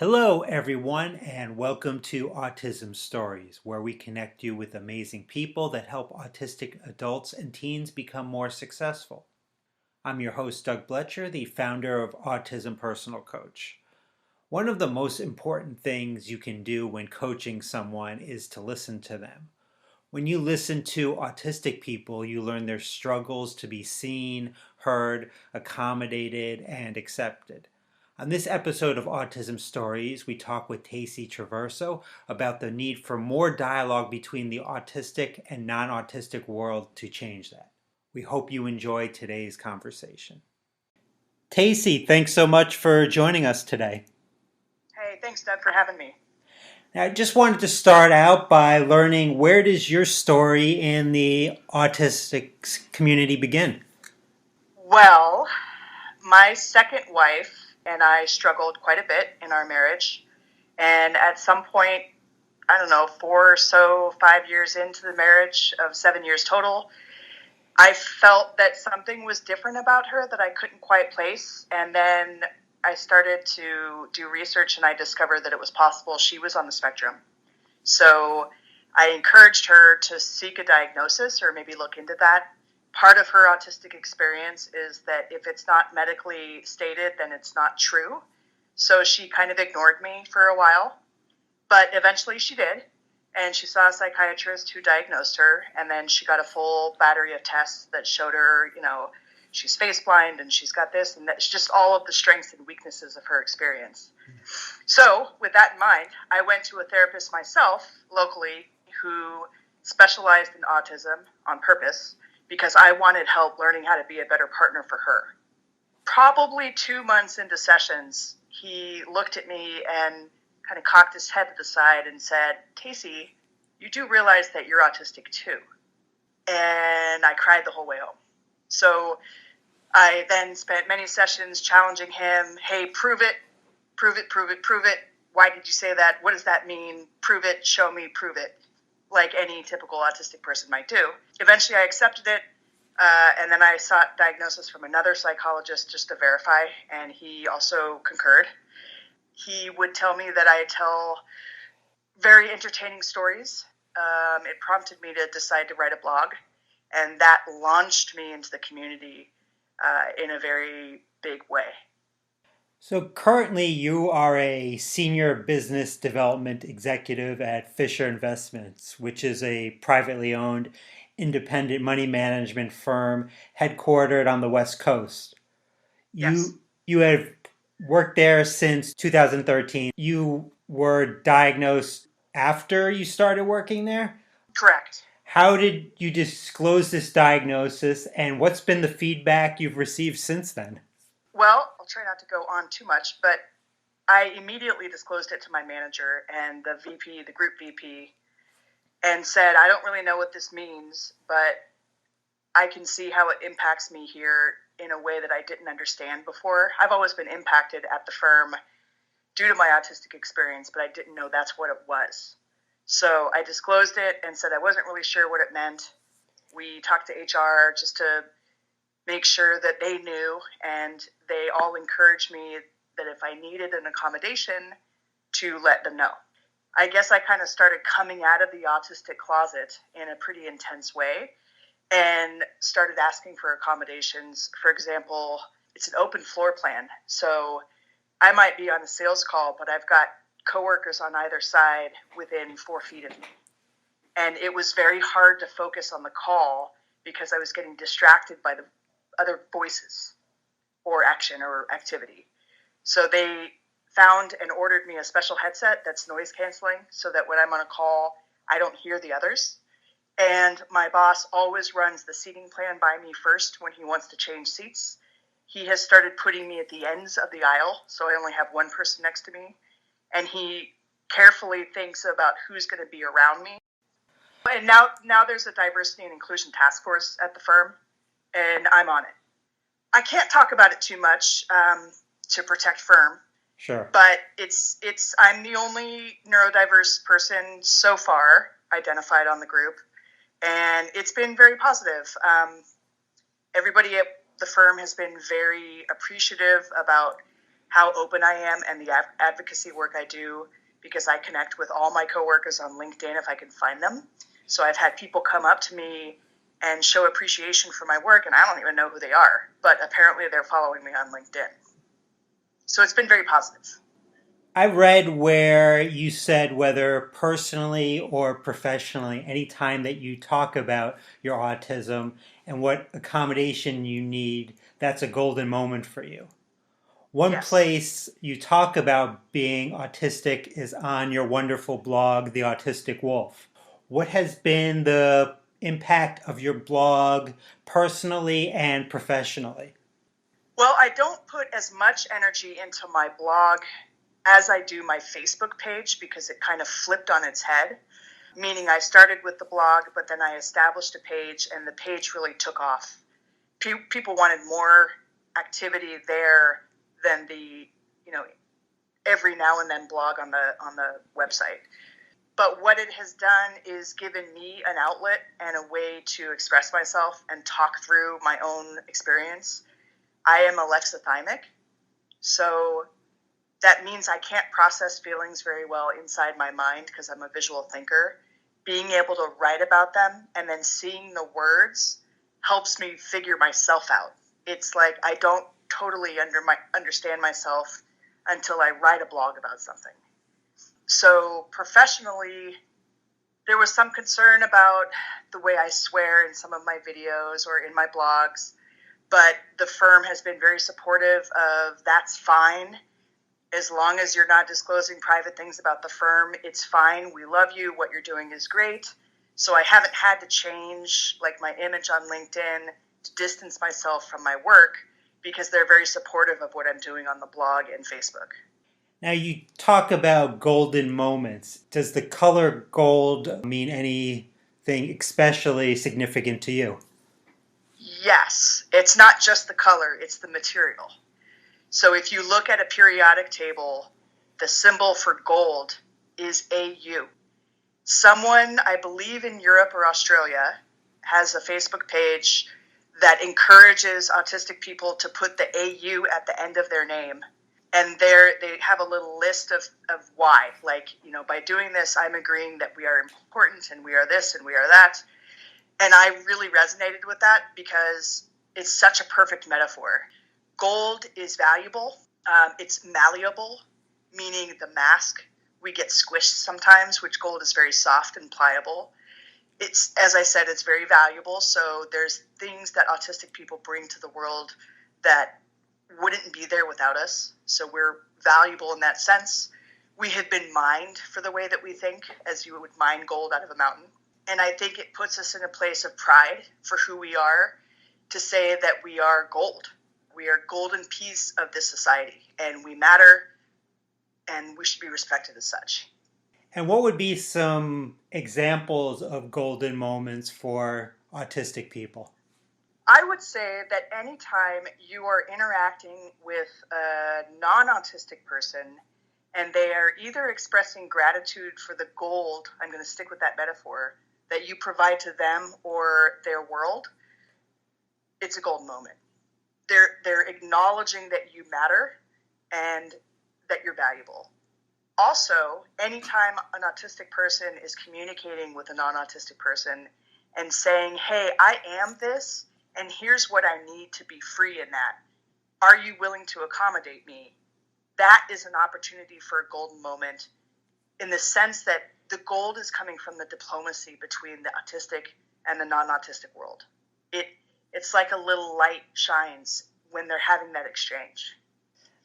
Hello, everyone, and welcome to Autism Stories, where we connect you with amazing people that help autistic adults and teens become more successful. I'm your host, Doug Bletcher, the founder of Autism Personal Coach. One of the most important things you can do when coaching someone is to listen to them. When you listen to autistic people, you learn their struggles to be seen, heard, accommodated, and accepted. On this episode of Autism Stories, we talk with Tacy Traverso about the need for more dialogue between the autistic and non-autistic world to change that. We hope you enjoy today's conversation. Tacy, thanks so much for joining us today. Hey, thanks, Doug, for having me. Now, I just wanted to start out by learning, where does your story in the autistic community begin? Well, my second wife and I struggled quite a bit in our marriage. And at some point, I don't know, 5 years into the marriage of 7 years total, I felt that something was different about her that I couldn't quite place. And then I started to do research and I discovered that it was possible she was on the spectrum. So I encouraged her to seek a diagnosis or maybe look into that. Part of her autistic experience is that if it's not medically stated, then it's not true. So she kind of ignored me for a while, but eventually she did. And she saw a psychiatrist who diagnosed her, and then she got a full battery of tests that showed her, she's face blind and she's got this, and that's just all of the strengths and weaknesses of her experience. So with that in mind, I went to a therapist myself locally who specialized in autism on purpose because I wanted help learning how to be a better partner for her. Probably 2 months into sessions, he looked at me and kind of cocked his head to the side and said, "Tacy, you do realize that you're autistic too." And I cried the whole way home. So I then spent many sessions challenging him. Hey, prove it, prove it, prove it, prove it. Why did you say that? What does that mean? Prove it, show me, prove it. Like any typical autistic person might do. Eventually I accepted it, and then I sought diagnosis from another psychologist just to verify, and he also concurred. He would tell me that I tell very entertaining stories. It prompted me to decide to write a blog, and that launched me into the community in a very big way. So currently you are a senior business development executive at Fisher Investments, which is a privately owned independent money management firm headquartered on the West Coast. Yes. You have worked there since 2013. You were diagnosed after you started working there? Correct. How did you disclose this diagnosis, and what's been the feedback you've received since then? Well, I'll try not to go on too much, but I immediately disclosed it to my manager and the VP, the group VP, and said, I don't really know what this means, but I can see how it impacts me here in a way that I didn't understand before. I've always been impacted at the firm due to my autistic experience, but I didn't know that's what it was. So I disclosed it and said I wasn't really sure what it meant. We talked to HR just to make sure that they knew, and they all encouraged me that if I needed an accommodation, to let them know. I guess I kind of started coming out of the autistic closet in a pretty intense way and started asking for accommodations. For example, it's an open floor plan. So I might be on a sales call, but I've got coworkers on either side within 4 feet of me. And it was very hard to focus on the call because I was getting distracted by the other voices or action or activity. So they found and ordered me a special headset that's noise canceling so that when I'm on a call, I don't hear the others. And my boss always runs the seating plan by me first when he wants to change seats. He has started putting me at the ends of the aisle, so I only have one person next to me. And he carefully thinks about who's going to be around me. And now there's a diversity and inclusion task force at the firm, and I'm on it. I can't talk about it too much to protect firm. Sure. But I'm the only neurodiverse person so far identified on the group, and it's been very positive. Everybody at the firm has been very appreciative about how open I am and the advocacy work I do, because I connect with all my coworkers on LinkedIn if I can find them. So I've had people come up to me and show appreciation for my work, and I don't even know who they are, but apparently they're following me on LinkedIn. So it's been very positive. I read where you said whether personally or professionally, anytime that you talk about your autism and what accommodation you need, that's a golden moment for you. One Yes. place you talk about being autistic is on your wonderful blog, The Autistic Wolf. What has been the impact of your blog personally and professionally? Well, I don't put as much energy into my blog as I do my Facebook page, because it kind of flipped on its head. Meaning I started with the blog, but then I established a page, and the page really took off. People wanted more activity there than the, every now and then blog on the website. But what it has done is given me an outlet and a way to express myself and talk through my own experience. I am alexithymic, so that means I can't process feelings very well inside my mind because I'm a visual thinker. Being able to write about them and then seeing the words helps me figure myself out. It's like I don't totally understand myself until I write a blog about something. So professionally, there was some concern about the way I swear in some of my videos or in my blogs, but the firm has been very supportive of that's fine. As long as you're not disclosing private things about the firm, it's fine. We love you. What you're doing is great. So I haven't had to change like my image on LinkedIn to distance myself from my work, because they're very supportive of what I'm doing on the blog and Facebook. Now, you talk about golden moments. Does the color gold mean anything especially significant to you? Yes, it's not just the color, it's the material. So if you look at a periodic table, the symbol for gold is AU. Someone, I believe in Europe or Australia, has a Facebook page that encourages autistic people to put the AU at the end of their name. And they have a little list of why. Like, by doing this, I'm agreeing that we are important and we are this and we are that. And I really resonated with that because it's such a perfect metaphor. Gold is valuable. It's malleable, meaning the mask. We get squished sometimes, which gold is very soft and pliable. It's, as I said, it's very valuable. So there's things that autistic people bring to the world that wouldn't be there without us. So we're valuable in that sense. We have been mined for the way that we think, as you would mine gold out of a mountain. And I think it puts us in a place of pride for who we are, to say that we are gold. We are golden piece of this society, and we matter, and we should be respected as such. And what would be some examples of golden moments for autistic people? I would say that anytime you are interacting with a non-autistic person and they are either expressing gratitude for the gold, I'm going to stick with that metaphor, that you provide to them or their world, it's a golden moment. They're acknowledging that you matter and that you're valuable. Also, anytime an autistic person is communicating with a non-autistic person and saying, hey, I am this, and here's what I need to be free in that. Are you willing to accommodate me? That is an opportunity for a golden moment, in the sense that the gold is coming from the diplomacy between the autistic and the non-autistic world. It's like a little light shines when they're having that exchange.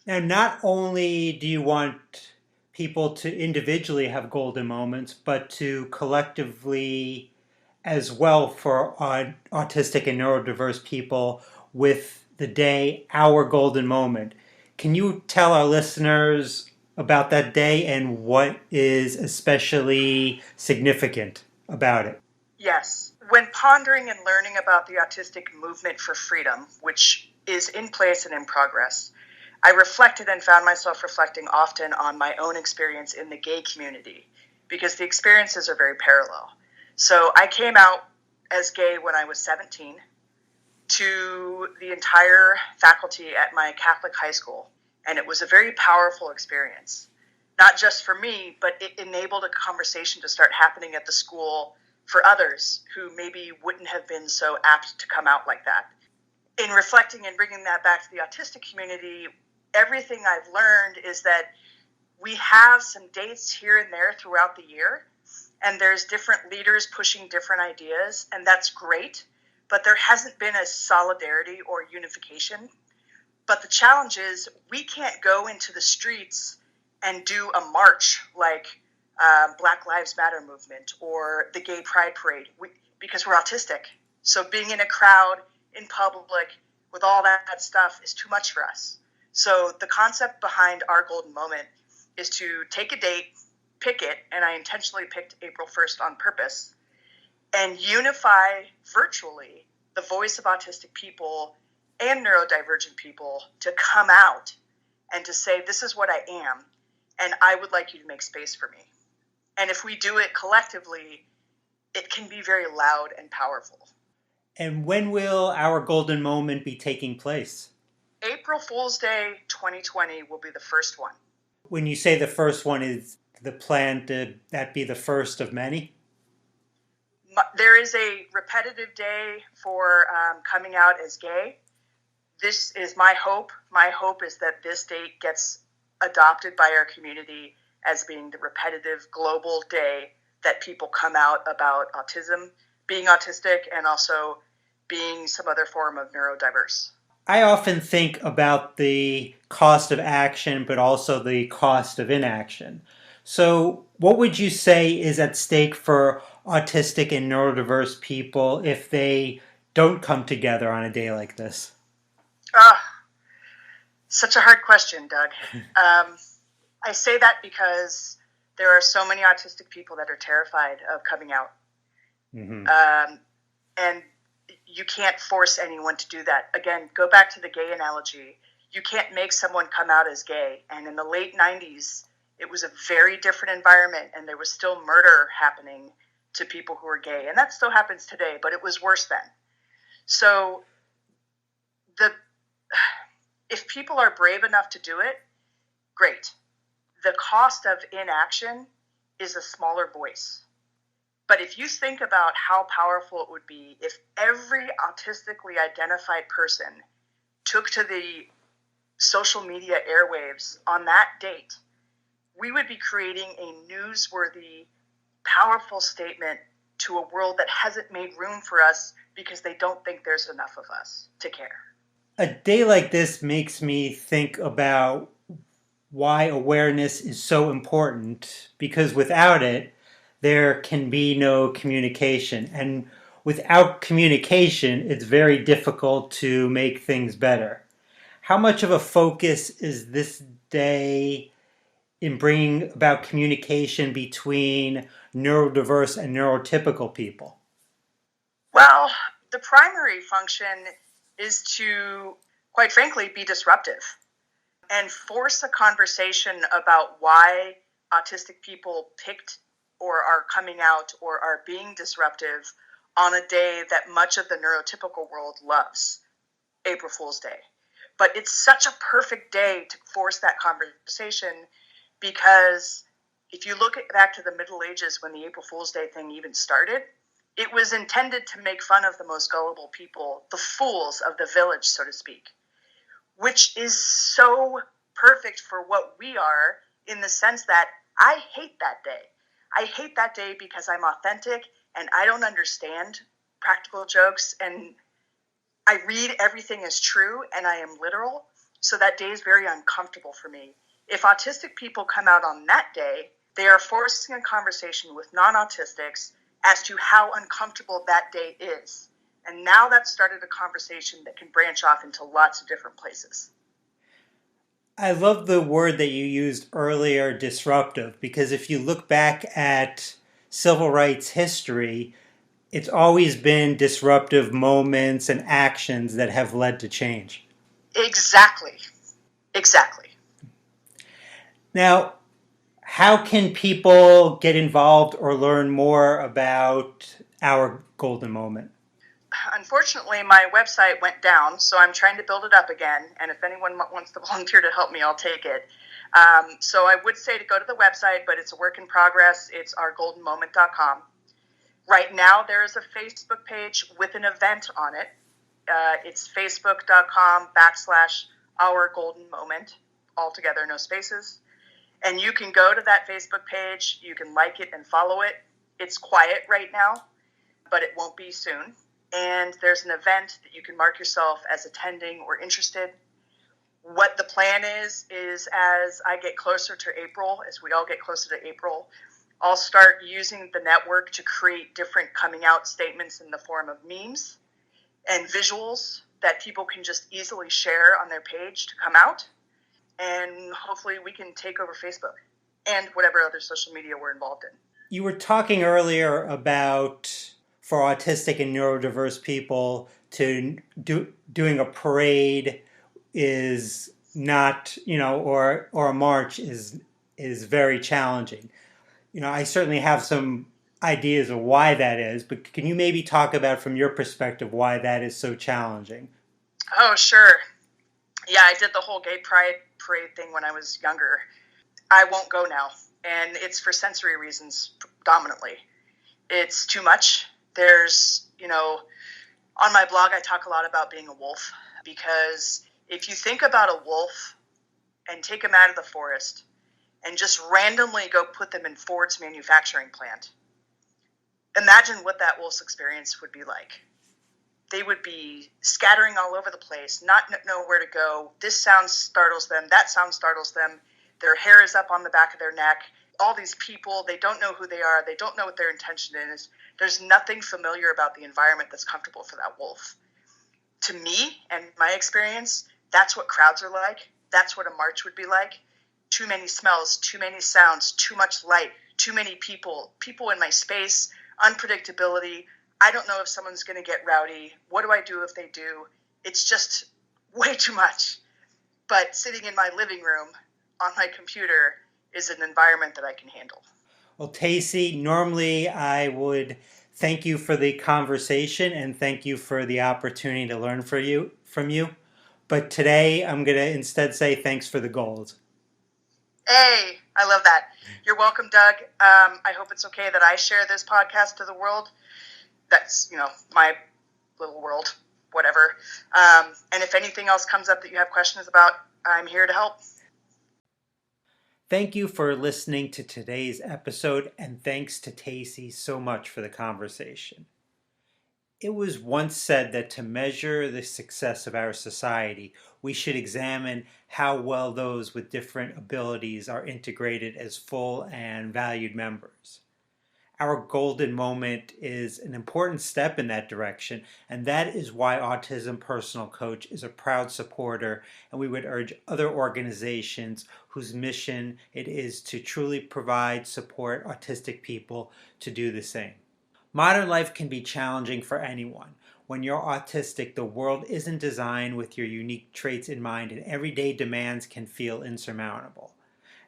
Now, not only do you want people to individually have golden moments, but to collectively as well for autistic and neurodiverse people with the day, our golden moment. Can you tell our listeners about that day and what is especially significant about it? Yes. When pondering and learning about the autistic movement for freedom, which is in place and in progress, I reflected and found myself reflecting often on my own experience in the gay community, because the experiences are very parallel. So I came out as gay when I was 17 to the entire faculty at my Catholic high school. And it was a very powerful experience, not just for me, but it enabled a conversation to start happening at the school for others who maybe wouldn't have been so apt to come out like that. In reflecting and bringing that back to the autistic community, everything I've learned is that we have some dates here and there throughout the year, and there's different leaders pushing different ideas, and that's great, but there hasn't been a solidarity or unification. But the challenge is we can't go into the streets and do a march like Black Lives Matter movement or the Gay Pride Parade because we're autistic. So being in a crowd, in public, with all that stuff is too much for us. So the concept behind our golden moment is to take a date, pick it, and I intentionally picked April 1st on purpose, and unify virtually the voice of autistic people and neurodivergent people to come out and to say, this is what I am, and I would like you to make space for me. And if we do it collectively, it can be very loud and powerful. And when will our golden moment be taking place? April Fool's Day 2020 will be the first one. When you say the first one, is the plan to that be the first of many? There is a repetitive day for coming out as gay. This is my hope. My hope is that this date gets adopted by our community as being the repetitive global day that people come out about autism, being autistic, and also being some other form of neurodiverse. I often think about the cost of action, but also the cost of inaction. So what would you say is at stake for autistic and neurodiverse people if they don't come together on a day like this? Such a hard question, Doug. I say that because there are so many autistic people that are terrified of coming out. Mm-hmm. And you can't force anyone to do that. Again, go back to the gay analogy. You can't make someone come out as gay. And in the late 90s, it was a very different environment, and there was still murder happening to people who were gay. And that still happens today, but it was worse then. So if people are brave enough to do it, great. The cost of inaction is a smaller voice. But if you think about how powerful it would be if every autistically identified person took to the social media airwaves on that date, we would be creating a newsworthy, powerful statement to a world that hasn't made room for us because they don't think there's enough of us to care. A day like this makes me think about why awareness is so important, because without it, there can be no communication. And without communication, it's very difficult to make things better. How much of a focus is this day in bringing about communication between neurodiverse and neurotypical people? Well, the primary function is to, quite frankly, be disruptive and force a conversation about why autistic people picked or are coming out or are being disruptive on a day that much of the neurotypical world loves, April Fool's Day. But it's such a perfect day to force that conversation because if you look back to the Middle Ages when the April Fool's Day thing even started, it was intended to make fun of the most gullible people, the fools of the village, so to speak, which is so perfect for what we are in the sense that I hate that day. I hate that day because I'm authentic and I don't understand practical jokes and I read everything as true and I am literal. So that day is very uncomfortable for me. If autistic people come out on that day, they are forcing a conversation with non-autistics as to how uncomfortable that day is. And now that's started a conversation that can branch off into lots of different places. I love the word that you used earlier, disruptive, because if you look back at civil rights history, it's always been disruptive moments and actions that have led to change. Exactly. Now, how can people get involved or learn more about our golden moment? unfortunately, my website went down, so I'm trying to build it up again. And if anyone wants to volunteer to help me, I'll take it. So I would say to go to the website, but it's a work in progress. It's ourgoldenmoment.com. Right now, there is a Facebook page with an event on it. It's facebook.com/ourgoldenmoment, all together, no spaces. And you can go to that Facebook page. You can like it and follow it. It's quiet right now, but it won't be soon. And there's an event that you can mark yourself as attending or interested. What the plan is as I get closer to April, as we all get closer to April, I'll start using the network to create different coming out statements in the form of memes and visuals that people can just easily share on their page to come out. And hopefully we can take over Facebook and whatever other social media we're involved in. You were talking earlier about, for autistic and neurodiverse people, doing a parade is not, or a march is very challenging. I certainly have some ideas of why that is, but can you maybe talk about, from your perspective, why that is so challenging? Oh, sure. Yeah, I did the whole gay pride parade thing when I was younger. I won't go now, and it's for sensory reasons predominantly. It's too much. There's, on my blog I talk a lot about being a wolf, because if you think about a wolf and take them out of the forest and just randomly go put them in Ford's manufacturing plant, imagine what that wolf's experience would be like. They would be scattering all over the place, not know where to go. This sound startles them. That sound startles them. Their hair is up on the back of their neck. All these people, they don't know who they are. They don't know what their intention is. There's nothing familiar about the environment that's comfortable for that wolf. To me and my experience, that's what crowds are like. That's what a march would be like. Too many smells, too many sounds, too much light, too many people in my space, unpredictability. I don't know if someone's going to get rowdy. What do I do if they do? It's just way too much. But sitting in my living room on my computer is an environment that I can handle. Well, Tacy, normally I would thank you for the conversation and thank you for the opportunity to learn from you. But today I'm going to instead say thanks for the gold. Hey, I love that. You're welcome, Doug. I hope it's okay that I share this podcast to the world. That's, my little world, whatever. And if anything else comes up that you have questions about, I'm here to help. Thank you for listening to today's episode, and thanks to Tacy so much for the conversation. It was once said that to measure the success of our society, we should examine how well those with different abilities are integrated as full and valued members. Our golden moment is an important step in that direction, and that is why Autism Personal Coach is a proud supporter, and we would urge other organizations whose mission it is to truly provide support autistic people to do the same. Modern life can be challenging for anyone. When you're autistic, the world isn't designed with your unique traits in mind, and everyday demands can feel insurmountable.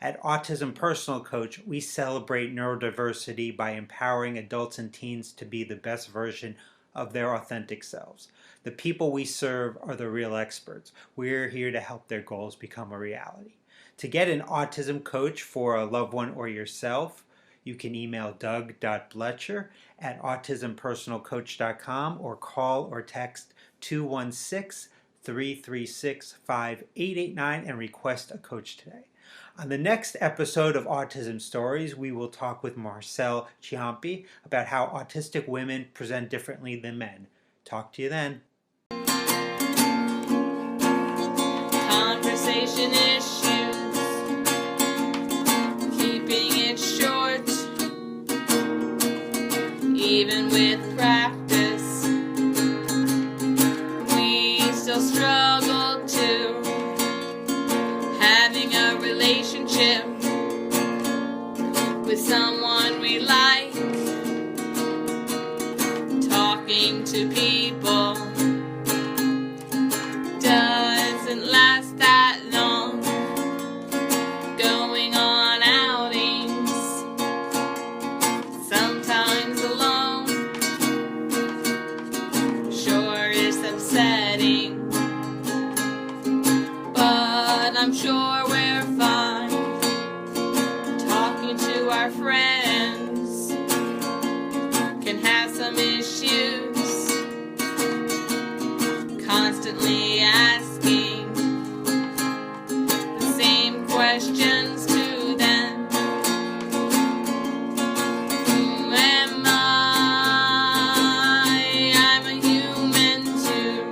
At Autism Personal Coach, we celebrate neurodiversity by empowering adults and teens to be the best version of their authentic selves. The people we serve are the real experts. We're here to help their goals become a reality. To get an autism coach for a loved one or yourself, you can email doug.bletcher@autismpersonalcoach.com or call or text 216-336-5889 and request a coach today. On the next episode of Autism Stories, we will talk with Marcel Ciampi about how autistic women present differently than men. Talk to you then. Conversation issues, keeping it short, even with practice, we still struggle to having a relationship with someone we like, talking to people doesn't last that long, going on outings, sometimes alone, talking to our friends can have some issues, constantly asking the same questions to them. Who am I? I'm a human too.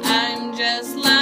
I'm just like